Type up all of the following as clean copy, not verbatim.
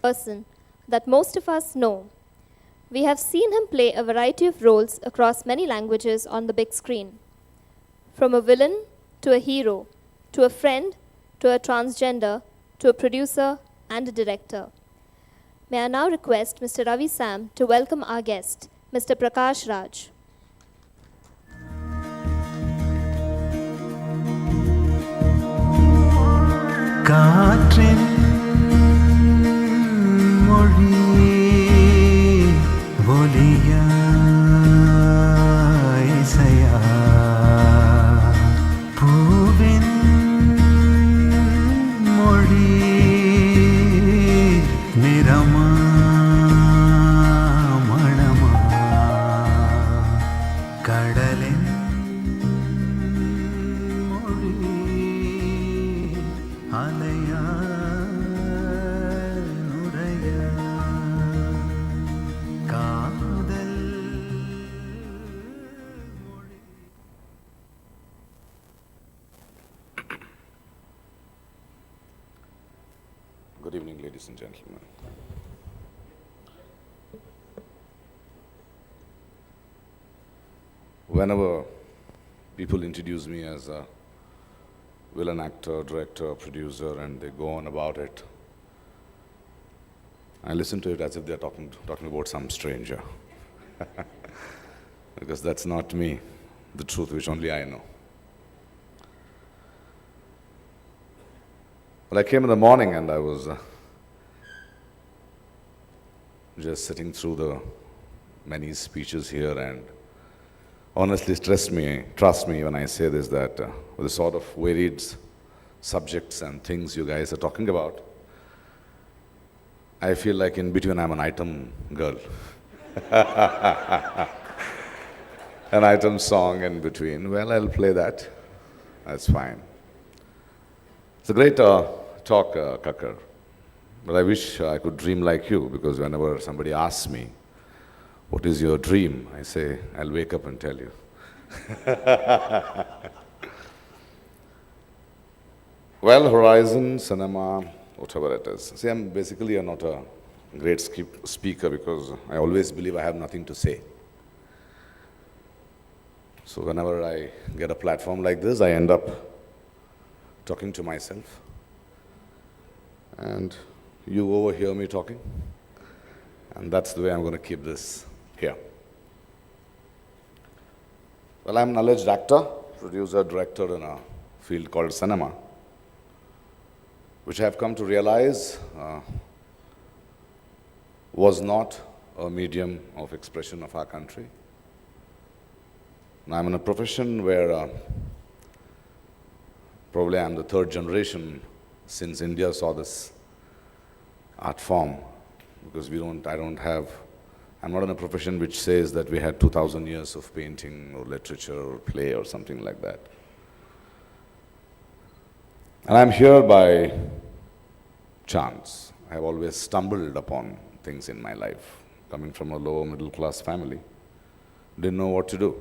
person that most of us know. We have seen him play a variety of roles across many languages on the big screen. From a villain to a hero, to a friend, to a transgender, to a producer and a director. May I now request Mr. Ravi Sam to welcome our guest, Mr. Prakash Raj. காற்றின் மொழியே ஒலியா இசையா பூவின் மொழியே நிறமா மணமா கடலின் அலையா நுரையா காதல் மொழி. Good evening, ladies and gentlemen. Whenever people introduce me as a villain actor, director, producer, and they go on about it, I listen to it as if they're talking about some stranger. Because that's not me, the truth which only I know. Well, I came in the morning and I was just sitting through the many speeches here, and honestly, trust me when I say this, that with the sort of varied subjects and things you guys are talking about, I feel like in between I'm an item girl. An item song in between. Well, I'll play that. That's fine. It's a great talk, Kakar. But I wish I could dream like you, because whenever somebody asks me, what is your dream? I say, I'll wake up and tell you. Well, horizon, cinema, whatever it is. See, I'm basically not a great speaker because I always believe I have nothing to say. So whenever I get a platform like this, I end up talking to myself. And you overhear me talking. And that's the way I'm going to keep this here. Well, I'm an alleged actor, producer, director in a field called cinema, which I have come to realize was not a medium of expression of our country. Now, I'm in a profession where probably I'm the third generation since India saw this art form, because I'm not in a profession which says that we had 2,000 years of painting or literature or play or something like that. And I'm here by chance. I've always stumbled upon things in my life. Coming from a lower middle class family, didn't know what to do,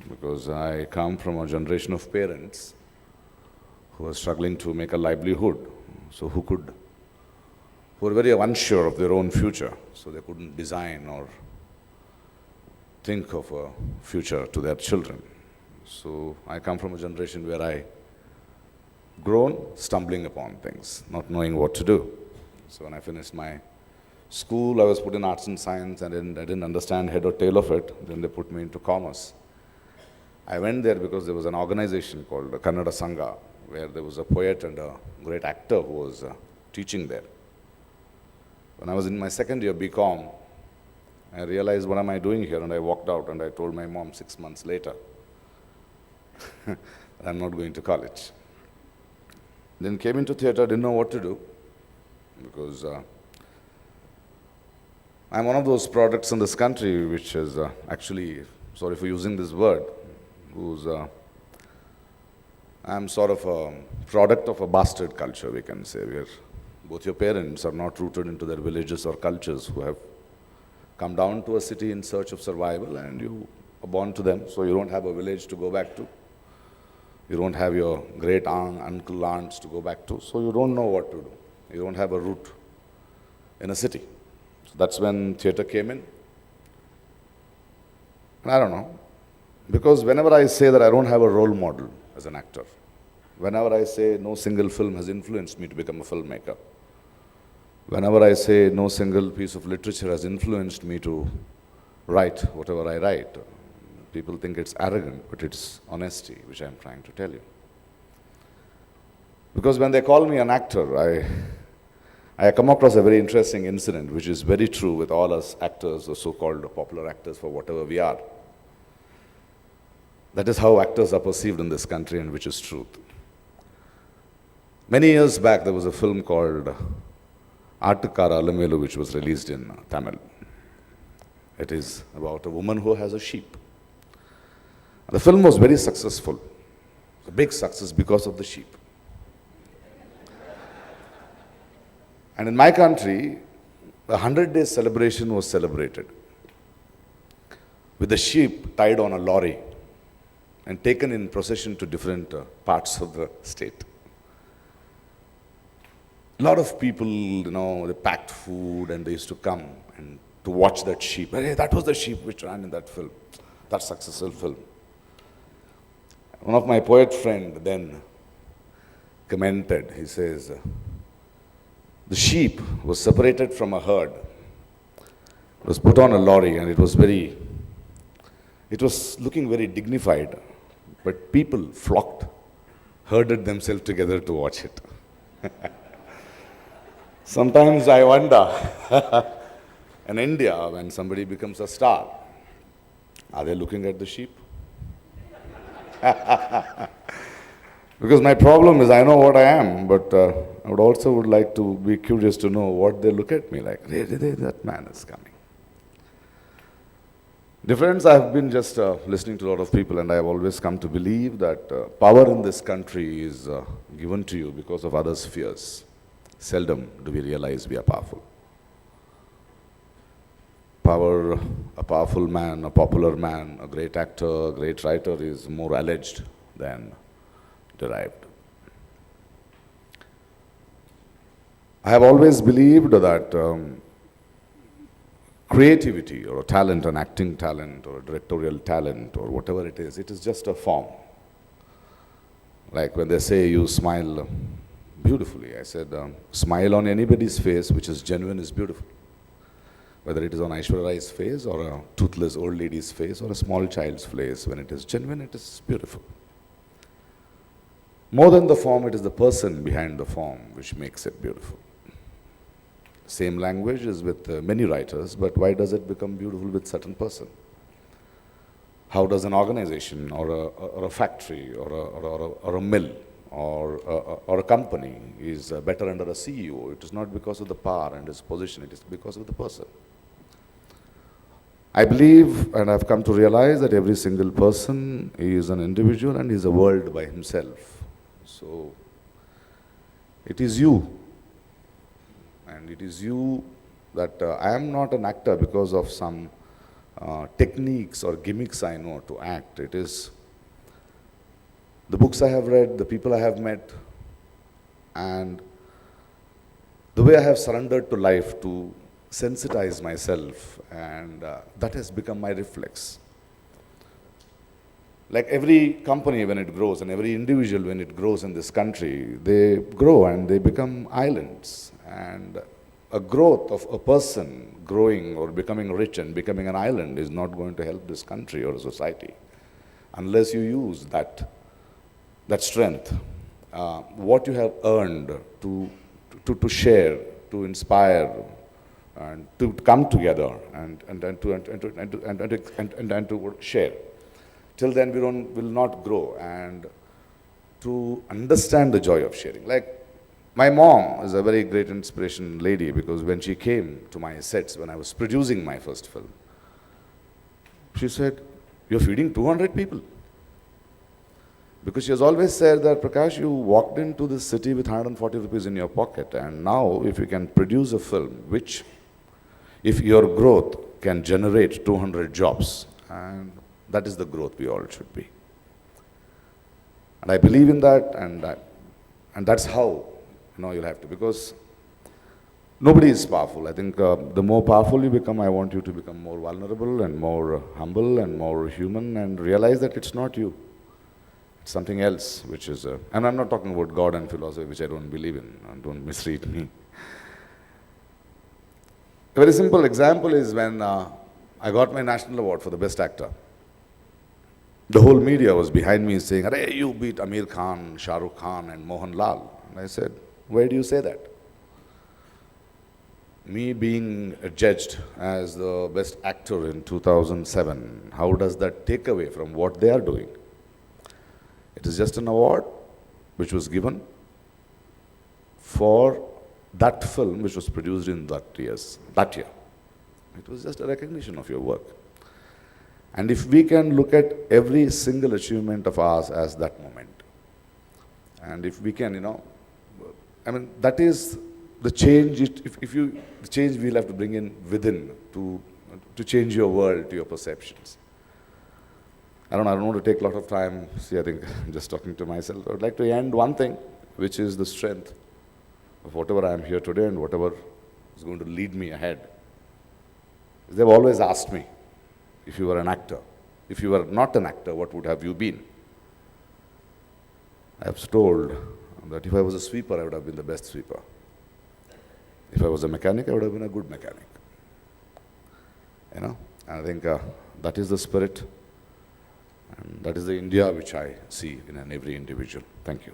because I come from a generation of parents who were struggling to make a livelihood, so who were very unsure of their own future, so they couldn't design or think of a future to their children. So I come from a generation where I grown stumbling upon things, not knowing what to do. So when I finished my school, I was put in arts and science, and I didn't understand head or tail of it. Then they put me into commerce. I went there because there was an organization called the Kannada Sangha, where there was a poet and a great actor who was teaching there. When I was in my second year BCom, I realized, what am I doing here? And I walked out and I told my mom 6 months later that I'm not going to college. Then came into theater, didn't know what to do, because I'm one of those products in this country which is actually, sorry for using this word, I'm sort of a product of a bastard culture, we can say, where both your parents are not rooted into their villages or cultures, who have come down to a city in search of survival, and you are born to them, so you don't have a village to go back to. You don't have your great aunt, uncle, aunts to go back to, so you don't know what to do. You don't have a root. in a city. So that's when theatre came in. And I don't know, because whenever I say that I don't have a role model as an actor, whenever I say no single film has influenced me to become a filmmaker, whenever I say no single piece of literature has influenced me to write whatever I write, people think it's arrogant, but it's honesty, which I'm trying to tell you. Because when they call me an actor, I come across a very interesting incident, which is very true with all us actors or so-called popular actors for whatever we are. That is how actors are perceived in this country, and which is truth. Many years back, there was a film called Aattukara Alamelu, which was released in Tamil. It is about a woman who has a sheep. The film was very successful, a big success because of the sheep. And in my country, a 100-day celebration was celebrated with the sheep tied on a lorry and taken in procession to different parts of the state. A lot of people, they packed food and they used to come and to watch that sheep. Hey, that was the sheep which ran in that film, that successful film. One of my poet friend then commented, he says, the sheep was separated from a herd. It was put on a lorry and it was looking very dignified, but people flocked, herded themselves together to watch it. Sometimes I wonder, in India, when somebody becomes a star, are they looking at the sheep? Because my problem is I know what I am, but I would like to be curious to know what they look at me like. That man is coming. Dear friends, I have been just listening to a lot of people, and I have always come to believe that power in this country is given to you because of others' fears. Seldom do we realize we are powerful. Power, a powerful man, a popular man, a great actor, a great writer is more alleged than derived. I have always believed that creativity or a talent, an acting talent or a directorial talent or whatever it is just a form. Like when they say you smile beautifully, I said smile on anybody's face which is genuine is beautiful. Whether it is on Aishwarya Rai's face or a toothless old lady's face or a small child's face, when it is genuine, it is beautiful. More than the form, it is the person behind the form which makes it beautiful. Same language is with many writers, but why does it become beautiful with certain person? How does an organization or a factory or a mill or a company is better under a CEO? It is not because of the power and his position, it is because of the person. I believe and I've come to realize that every single person is an individual and is a world by himself. So it is you, and it is you that I am not an actor because of some techniques or gimmicks I know to act. It is the books I have read, the people I have met, and the way I have surrendered to life to sensitize myself, and that has become my reflex. Like every company when it grows and every individual when it grows in this country, they grow and they become islands. And a growth of a person growing or becoming rich and becoming an island is not going to help this country or society unless you use that strength, what you have earned to share, to inspire, and to come together and to share. Till then, we will not grow, and to understand the joy of sharing. Like my mom is a very great inspiration lady, because when she came to my sets when I was producing my first film, she said, "You're feeding 200 people." Because she has always said that, "Prakash, you walked into this city with 140 rupees in your pocket, and now if you can produce a film which, if your growth can generate 200 jobs, and that is the growth we all should be." And I believe in that, and that's how you'll have to. Because Nobody is powerful. I think the more powerful you become, I want you to become more vulnerable and more humble and more human and realize that it's not you. It's something else, which is, and I'm not talking about God and philosophy, which I don't believe in, and don't misread me. A very simple example is when I got my national award for the best actor. The whole media was behind me saying, "Arey, you beat Amir Khan, Shah Rukh Khan and Mohan Lal." And I said, "Where do you say that?" Me being judged as the best actor in 2007, how does that take away from what they are doing? It is just an award which was given for that film which was produced in that year. It was just a recognition of your work. And if we can look at every single achievement of ours as that moment, and if we can, that is the change, the change we'll have to bring in within to change your world, to your perceptions. I don't want to take a lot of time. See, I think I'm just talking to myself. I would like to end one thing, which is the strength of whatever I am here today and whatever is going to lead me ahead. They've always asked me, if you were an actor, if you were not an actor, what would have you been? I have told that if I was a sweeper, I would have been the best sweeper. If I was a mechanic, I would have been a good mechanic. And I think that is the spirit, and that is the India which I see in every individual. Thank you.